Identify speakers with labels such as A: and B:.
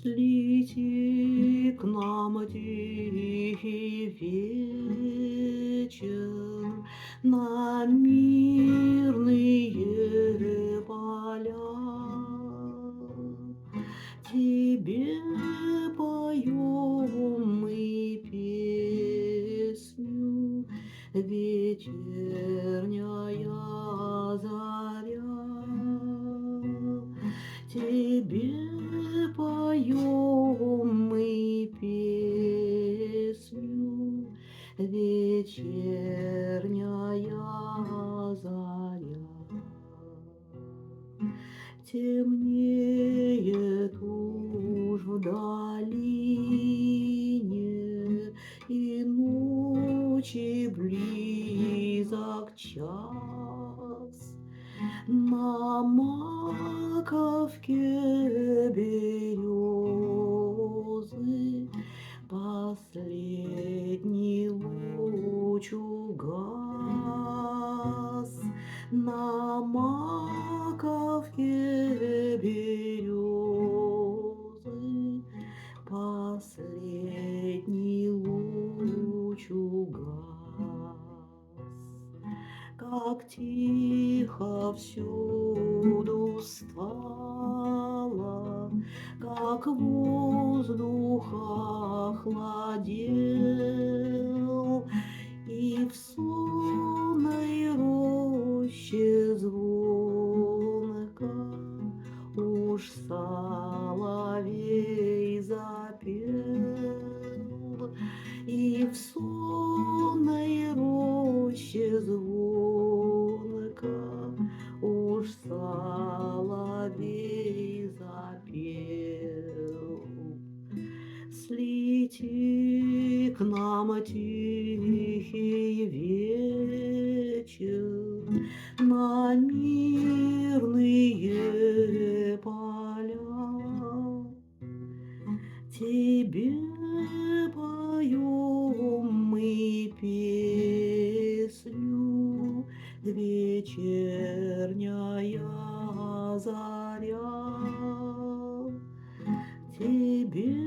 A: Слети к нам тихий вечер на мирные поля. Тебе поем мы песню, вечерняя заря. Тебе поем мы песню, вечерняя заря. Темнеет уж в долине, и ночи близок час. На маковке березы последний луч угас. На маковке березы последний луч угас. Как тихо всюду стало, как воздух охладел, и в сонной роще звонко уж соловей запел, и в сонной роще звонко уж соловей запел. Слети к нам тихий вечер на мирные поля. Тебе поем мы песню, вечерняя заря. Тебе